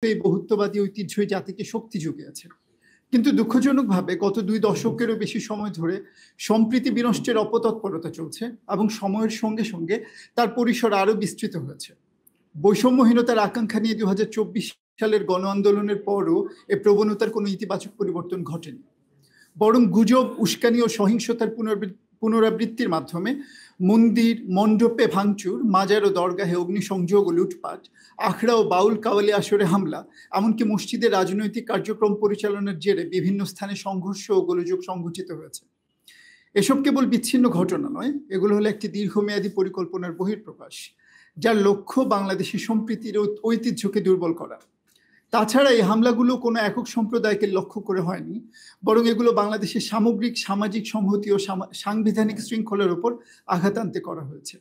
এই বহুত্ববাদী ঐতিহ্যই জাতিকে শক্তি জুগিয়েছে। কিন্তু দুঃখজনকভাবে গত 2 দশকেরও বেশি সময় ধরে সম্প্রীতি বিনষ্টের অপতৎপরতা চলছে এবং সময়ের সঙ্গে সঙ্গে তার পরিসর আরও বিস্তৃত হয়েছে। বৈষম্যহীনতার আকাঙ্ক্ষা নিয়ে 2024 সালের গণ আন্দোলনের পরও এ প্রবণতার কোনো ইতিবাচক পরিবর্তন ঘটেনি, বরং গুজব, উস্কানি ও সহিংসতার পুনরাবৃত্তির মাধ্যমে মন্দির মণ্ডপে ভাঙচুর, মাজার ও দরগাহে অগ্নিসংযোগ ও লুটপাট, আখড়া ও বাউল কাওয়ালি আসরে হামলা, এমনকি মসজিদের রাজনৈতিক কার্যক্রম পরিচালনার জেরে বিভিন্ন স্থানে সংঘর্ষ ও গোলযোগ সংঘটিত হয়েছে। এসব কেবল বিচ্ছিন্ন ঘটনা নয়, এগুলো হলো একটি দীর্ঘমেয়াদী পরিকল্পনার বহিঃপ্রকাশ, যার লক্ষ্য বাংলাদেশের সম্প্রীতির ঐতিহ্যকে দুর্বল করা। তাছাড়া এই হামলাগুলো কোনো একক সম্প্রদায়কে লক্ষ্য করে হয়নি, বরং এগুলো বাংলাদেশের সামগ্রিক সামাজিক সংহতি ও সাংবিধানিক শৃঙ্খলার উপর আঘাত আনতে করা হয়েছে।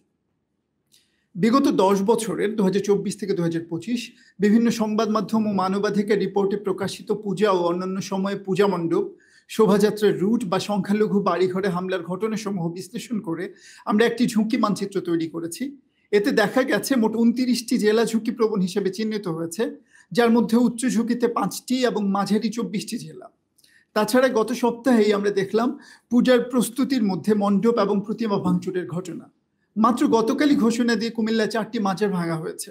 বিগত 10 বছরের 2024 থেকে 2025 বিভিন্ন সংবাদ মাধ্যম ও মানবাধিকার রিপোর্টে প্রকাশিত পূজা ও অন্যান্য সময়ে পূজা মণ্ডপ, শোভাযাত্রার রুট বা সংখ্যালঘু বাড়িঘরে হামলার ঘটনাসমূহ বিশ্লেষণ করে আমরা একটি ঝুঁকি মানচিত্র তৈরি করেছি। এতে দেখা গেছে মোট 29টি জেলা ঝুঁকিপ্রবণ হিসেবে চিহ্নিত হয়েছে, যার মধ্যে উচ্চ ঝুঁকিতে 5টি এবং মাঝারি 24টি জেলা। তাছাড়া গত সপ্তাহেই আমরা দেখলাম পূজার প্রস্তুতির মধ্যে মণ্ডপ এবং প্রতিমা ভাঙচুরের ঘটনা। মাত্র গতকালই ঘোষণা দিয়ে কুমিল্লায় 4টি মাজার ভাঙা হয়েছে।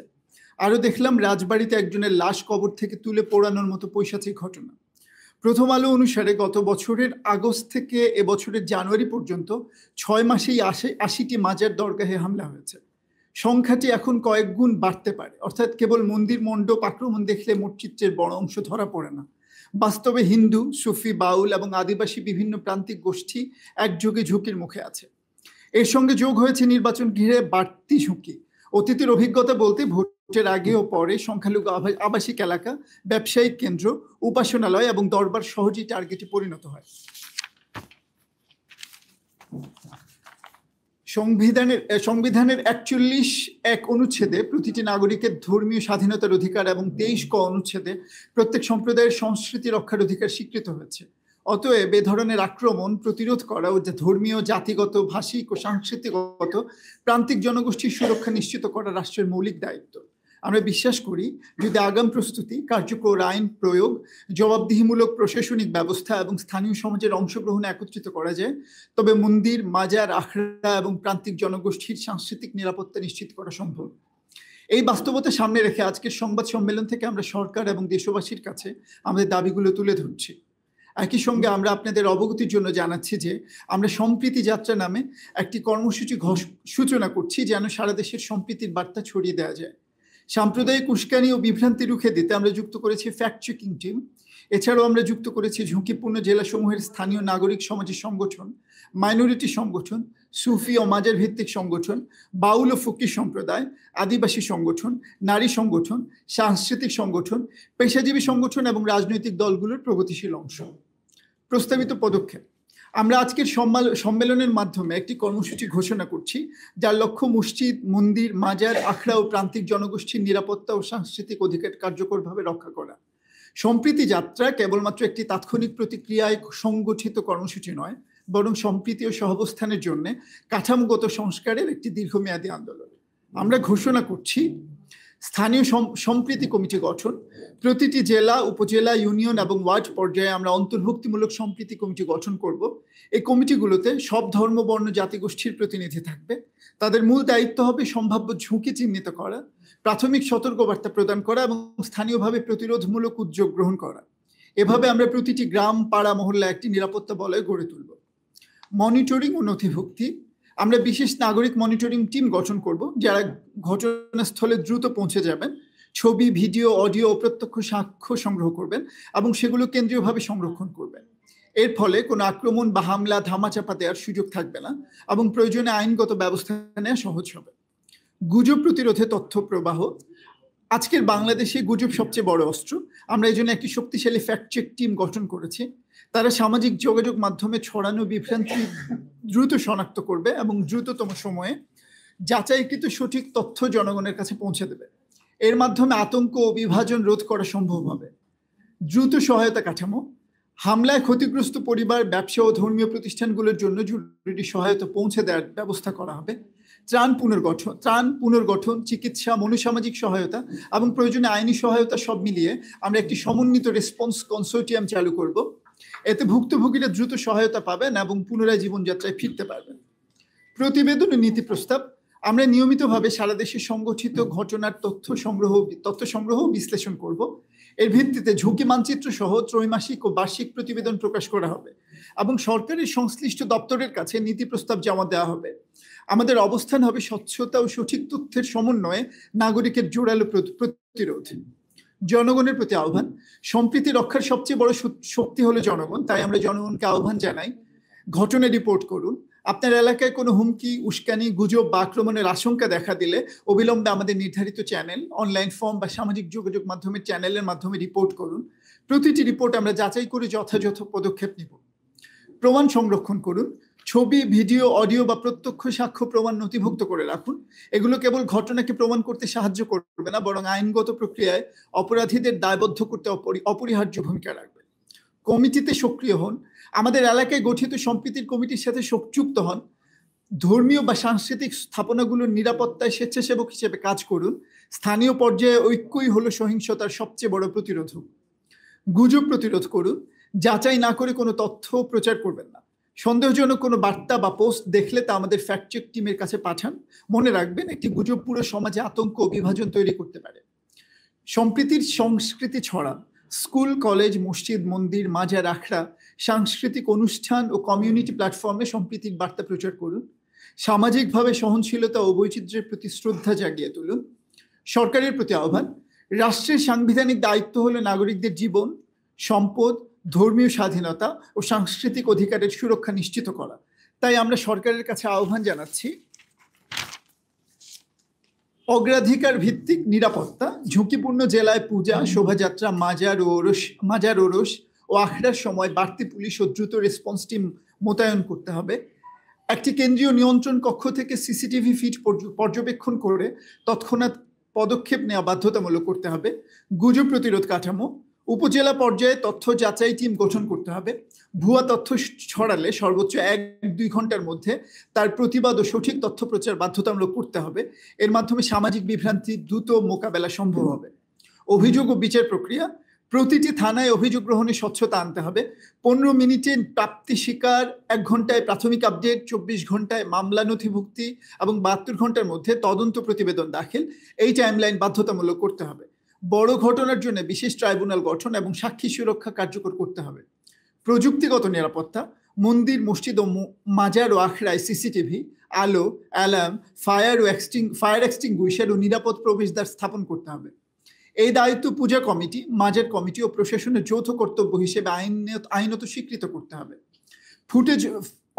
আরও দেখলাম রাজবাড়িতে একজনের লাশ কবর থেকে তুলে পোড়ানোর মতো পৈশাচিক ঘটনা। প্রথম আলো অনুসারে গত বছরের আগস্ট থেকে এবছরের জানুয়ারি পর্যন্ত 6 মাসেই 80টি মাজার দরগাহে হামলা হয়েছে। সংখ্যাটি এখন কয়েক গুণ বাড়তে পারে, অর্থাৎ কেবল মন্দির মণ্ডপ আক্রমণ দেখলে মোট চিত্রের বড় অংশ ধরা পড়ে না। বাস্তবে হিন্দু, সুফি, বাউল এবং আদিবাসী বিভিন্ন প্রান্তিক গোষ্ঠী একযোগে ঝুঁকির মুখে আছে। এর সঙ্গে যোগ হয়েছে নির্বাচন ঘিরে বাড়তি ঝুঁকি। অতীতের অভিজ্ঞতা বলতে ভোটের আগে ও পরে সংখ্যালঘু আবাসিক এলাকা, ব্যবসায়িক কেন্দ্র, উপাসনালয় এবং দরবার সহজেই টার্গেটে পরিণত হয়। সংবিধানের 41 অনুচ্ছেদে প্রতিটি নাগরিকের ধর্মীয় স্বাধীনতার অধিকার এবং 23 ক অনুচ্ছেদে প্রত্যেক সম্প্রদায়ের সংস্কৃতি রক্ষার অধিকার স্বীকৃত হয়েছে। অতএব এ ধরনের আক্রমণ প্রতিরোধ করা ও ধর্মীয়, জাতিগত, ভাষিক ও সাংস্কৃতিকগত প্রান্তিক জনগোষ্ঠীর সুরক্ষা নিশ্চিত করা রাষ্ট্রের মৌলিক দায়িত্ব। আমরা বিশ্বাস করি, যদি আগাম প্রস্তুতি, কার্যকর আইন প্রয়োগ, জবাবদিহিমূলক প্রশাসনিক ব্যবস্থা এবং স্থানীয় সমাজের অংশগ্রহণ একত্রিত করা যায়, তবে মন্দির, মাজার, আখড়া এবং প্রান্তিক জনগোষ্ঠীর সাংস্কৃতিক নিরাপত্তা নিশ্চিত করা সম্ভব। এই বাস্তবতা সামনে রেখে আজকের সংবাদ সম্মেলন থেকে আমরা সরকার এবং দেশবাসীর কাছে আমাদের দাবিগুলো তুলে ধরছি। একই সঙ্গে আমরা আপনাদের অবগতির জন্য জানাচ্ছি যে আমরা সম্প্রীতি যাত্রা নামে একটি কর্মসূচি সূচনা করছি, যেন সারা দেশের সম্প্রীতির বার্তা ছড়িয়ে দেওয়া যায়। সাম্প্রদায়িক উস্কানি ও বিভ্রান্তি রুখে দিতে আমরা যুক্ত করেছি ফ্যাক্ট চেকিং টিম। এছাড়াও আমরা যুক্ত করেছি ঝুঁকিপূর্ণ জেলাসমূহের স্থানীয় নাগরিক সমাজের সংগঠন, মাইনরিটি সংগঠন, সুফি ও মাজার ভিত্তিক সংগঠন, বাউল ও ফকির সম্প্রদায়, আদিবাসী সংগঠন, নারী সংগঠন, সাংস্কৃতিক সংগঠন, পেশাজীবী সংগঠন এবং রাজনৈতিক দলগুলোর প্রগতিশীল অংশ। প্রস্তাবিত পদক্ষেপ: আমরা আজকের সম্মেলনের মাধ্যমে একটি কর্মসূচি ঘোষণা করছি, যার লক্ষ্য মসজিদ, মন্দির, মাজার, আখড়া ও প্রান্তিক জনগোষ্ঠীর নিরাপত্তা ও সাংস্কৃতিক অধিকার কার্যকরভাবে রক্ষা করা। সম্প্রীতি যাত্রা কেবলমাত্র একটি তাৎক্ষণিক প্রতিক্রিয়ায় সংগঠিত কর্মসূচি নয়, বরং সম্প্রীতি ও সহাবস্থানের জন্য কাঠামোগত সংস্কারের একটি দীর্ঘমেয়াদী আন্দোলন। আমরা ঘোষণা করছি স্থানীয় সম্প্রীতি কমিটি গঠন। প্রতিটি জেলা, উপজেলা, ইউনিয়ন এবং ওয়ার্ড পর্যায়ে আমরা অন্তর্ভুক্তিমূলক সম্প্রীতি কমিটি গঠন করব। এই কমিটিগুলোতে সব ধর্ম, বর্ণ, জাতিগোষ্ঠীর প্রতিনিধি থাকবে। তাদের মূল দায়িত্ব হবে সম্ভাব্য ঝুঁকি চিহ্নিত করা, প্রাথমিক সতর্কবার্তা প্রদান করা এবং স্থানীয়ভাবে প্রতিরোধমূলক উদ্যোগ গ্রহণ করা। এভাবে আমরা প্রতিটি গ্রাম, পাড়া, মহল্লা একটি নিরাপত্তা বলয় গড়ে তুলব। মনিটরিং ও নথিভুক্তি: আমরা বিশেষ নাগরিক মনিটরিং টিম গঠন করব, যারা ঘটনাস্থলে দ্রুত পৌঁছে যাবেন, ছবি, ভিডিও, অডিও ও প্রত্যক্ষ সাক্ষ্য সংগ্রহ করবেন এবং সেগুলো কেন্দ্রীয়ভাবে সংরক্ষণ করবেন। এর ফলে কোনো আক্রমণ বা হামলা, ধামাচাপা দেওয়ার সুযোগ থাকবে না এবং প্রয়োজনে আইনগত ব্যবস্থা নেওয়া সহজ হবে। গুজব প্রতিরোধে তথ্য প্রবাহ: আজকের বাংলাদেশে গুজব সবচেয়ে বড় অস্ত্র। আমরা এই জন্য একটি শক্তিশালী ফ্যাক্ট চেক টিম গঠন করেছি। তারা সামাজিক যোগাযোগ মাধ্যমে ছড়ানো বিভ্রান্তি দ্রুত শনাক্ত করবে এবং দ্রুততম সময়ে যাচাইকৃত সঠিক তথ্য জনগণের কাছে পৌঁছে দেবে। এর মাধ্যমে আতঙ্ক ও বিভাজন রোধ করা সম্ভব হবে। দ্রুত সহায়তা কাঠামো: হামলায় ক্ষতিগ্রস্ত পরিবার, ব্যবসা ও ধর্মীয় প্রতিষ্ঠানগুলোর জন্য জরুরি সহায়তা পৌঁছে দেওয়ার ব্যবস্থা করা হবে। ত্রাণ পুনর্গঠন, চিকিৎসা, মনোসামাজিক সহায়তা এবং প্রয়োজনে আইনি সহায়তা সব মিলিয়ে আমরা একটি সমন্বিত রেসপন্স কনসোর্টিয়াম চালু করব। এতে ভুক্তভোগীরা দ্রুত সহায়তা পাবেন এবং পুনরায় জীবনযাত্রায় ফিরতে পারবেন। প্রতিবেদন ও নীতি প্রস্তাব। আমরা নিয়মিতভাবে সারা দেশে সংগঠিত ঘটনার তথ্য সংগ্রহ বিশ্লেষণ করব। এর ভিত্তিতে ঝুঁকি মানচিত্র সহ ত্রৈমাসিক ও বার্ষিক প্রতিবেদন প্রকাশ করা হবে এবং সরকারের সংশ্লিষ্ট দপ্তরের কাছে নীতি প্রস্তাব জমা দেওয়া হবে। আমাদের অবস্থান হবে স্বচ্ছতা ও সঠিক তথ্যের সমন্বয়ে নাগরিকের জোরালো প্রতিরোধ। জনগণের প্রতি আহ্বান। সম্প্রীতি রক্ষার সবচেয়ে বড় শক্তি হলো জনগণ, তাই আমরা জনগণকে আহ্বান জানাই, ঘটনা রিপোর্ট করুন। আপনার এলাকায় কোনো হুমকি, উস্কানি, গুজব বা আক্রমণের আশঙ্কা দেখা দিলে অবিলম্বে আমাদের নির্ধারিত চ্যানেল, অনলাইন ফর্ম বা সামাজিক যোগাযোগ মাধ্যমের চ্যানেলের মাধ্যমে রিপোর্ট করুন। প্রতিটি রিপোর্ট আমরা যাচাই করে যথাযথ পদক্ষেপ নিব। প্রমাণ সংরক্ষণ করুন। ছবি, ভিডিও, অডিও বা প্রত্যক্ষ সাক্ষ্য প্রমাণ নথিভুক্ত করে রাখুন। এগুলো কেবল ঘটনাকে প্রমাণ করতে সাহায্য করবে না, বরং আইনগত প্রক্রিয়ায় অপরাধীদের দায়বদ্ধ করতে অপরিহার্য ভূমিকা রাখবে। কমিটিতে সক্রিয় হন। আমাদের এলাকায় গঠিত সম্প্রীতির কমিটির সাথে যুক্ত হন। ধর্মীয় বা সাংস্কৃতিক স্থাপনাগুলোর নিরাপত্তায় স্বেচ্ছাসেবক হিসেবে কাজ করুন। স্থানীয় পর্যায়ে ঐক্যই হলো সহিংসতার সবচেয়ে বড় প্রতিরোধক। গুজব প্রতিরোধ করুন। যাচাই না করে কোনো তথ্য প্রচার করবেন না। সন্দেহজনক কোনো বার্তা বা পোস্ট দেখলে তা আমাদের ফ্যাক্ট চেক টিমের কাছে পাঠান। মনে রাখবেন, একটি গুজব পুরো সমাজে আতঙ্ক ও বিভাজন তৈরি করতে পারে। সম্প্রীতির সংস্কৃতি ছড়ান। স্কুল, কলেজ, মসজিদ, মন্দির, মাজার, আখড়া, সাংস্কৃতিক অনুষ্ঠান ও কমিউনিটি প্ল্যাটফর্মে সম্প্রীতির বার্তা প্রচার করুন। সামাজিকভাবে সহনশীলতা ও বৈচিত্র্যের প্রতি শ্রদ্ধা জাগিয়ে তুলুন। সরকারের প্রতি আহ্বান। রাষ্ট্রের সাংবিধানিক দায়িত্ব হলো নাগরিকদের জীবন, সম্পদ, ধর্মীয় স্বাধীনতা ও সাংস্কৃতিক অধিকারের সুরক্ষা নিশ্চিত করা। তাই আমরা সরকারের কাছে আহ্বান জানাচ্ছি, অগ্রাধিকার ভিত্তিক নিরাপত্তা। ঝুঁকিপূর্ণ জেলায় পূজা, শোভাযাত্রা, মাজার ওরস ও আখড়ার সময় বাড়তি পুলিশ ও দ্রুত রেসপন্স টিম মোতায়েন করতে হবে। একটি কেন্দ্রীয় নিয়ন্ত্রণ কক্ষ থেকে সিসিটিভি ফিড পর্যবেক্ষণ করে তৎক্ষণাৎ পদক্ষেপ নেওয়া বাধ্যতামূলক করতে হবে। গুজব প্রতিরোধ কাঠামো। উপজেলা পর্যায়ে তথ্য যাচাই টিম গঠন করতে হবে। ভুয়া তথ্য ছড়ালে সর্বোচ্চ 1-2 ঘন্টার মধ্যে তার প্রতিবাদ ও সঠিক তথ্য প্রচার বাধ্যতামূলক করতে হবে। এর মাধ্যমে সামাজিক বিভ্রান্তি দ্রুত মোকাবেলা সম্ভব হবে। অভিযোগ ও বিচার প্রক্রিয়া। প্রতিটি থানায় অভিযোগ গ্রহণে স্বচ্ছতা আনতে হবে। 15 মিনিটে প্রাপ্তি স্বীকার, 1 ঘন্টায় প্রাথমিক আপডেট, 24 ঘন্টায় মামলা নথিভুক্তি এবং 72 ঘন্টার মধ্যে তদন্ত প্রতিবেদন দাখিল, এই টাইমলাইন বাধ্যতামূলক করতে হবে। বড় ঘটনার জন্য বিশেষ ট্রাইব্যুনাল গঠন এবং সাক্ষী সুরক্ষা কার্যকর করতে হবে। প্রযুক্তিগত নিরাপত্তা। মন্দির, মসজিদ ও মাজার ও আখড়ায় সিসিটিভি, আলো, অ্যালার্ম, ফায়ার এক্সটিংগুইশার ও নিরাপদ প্রবেশদ্বার স্থাপন করতে হবে। এই দায়িত্ব পূজা কমিটি, মাজার কমিটি ও প্রশাসনের যৌথ কর্তব্য হিসেবে আইনত স্বীকৃত করতে হবে। ফুটেজ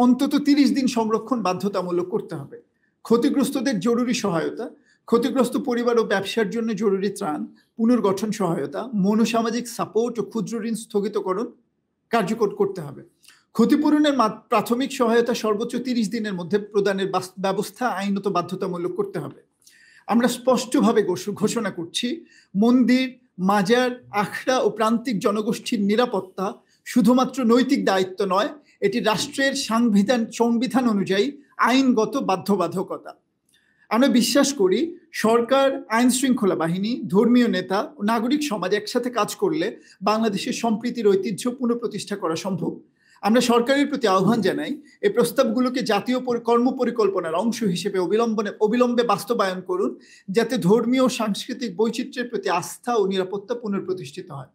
অন্তত 30 দিন সংরক্ষণ বাধ্যতামূলক করতে হবে। ক্ষতিগ্রস্তদের জরুরি সহায়তা। ক্ষতিগ্রস্ত পরিবার ও ব্যবসার জন্য জরুরি ত্রাণ, পুনর্গঠন সহায়তা, মনোসামাজিক সাপোর্ট ও ক্ষুদ্র ঋণ স্থগিতকরণ কার্যকর করতে হবে। ক্ষতিপূরণের প্রাথমিক সহায়তা সর্বোচ্চ 30 দিনের মধ্যে প্রদানের ব্যবস্থা আইনত বাধ্যতামূলক করতে হবে। আমরা স্পষ্টভাবে ঘোষণা করছি, মন্দির, মাজার, আখড়া ও প্রান্তিক জনগোষ্ঠীর নিরাপত্তা শুধুমাত্র নৈতিক দায়িত্ব নয়, এটি রাষ্ট্রের সংবিধান অনুযায়ী আইনগত বাধ্যবাধকতা। আমরা বিশ্বাস করি, সরকার, আইন শৃঙ্খলা বাহিনী, ধর্মীয় নেতা ও নাগরিক সমাজ একসাথে কাজ করলে বাংলাদেশের সম্প্রীতির ঐতিহ্য পুনঃপ্রতিষ্ঠা করা সম্ভব। আমরা সরকারের প্রতি আহ্বান জানাই, এই প্রস্তাবগুলোকে জাতীয় কর্মপরিকল্পনার অংশ হিসেবে অবিলম্বে বাস্তবায়ন করুন, যাতে ধর্মীয় ও সাংস্কৃতিক বৈচিত্র্যের প্রতি আস্থা ও নিরাপত্তা পুনঃপ্রতিষ্ঠিত হয়।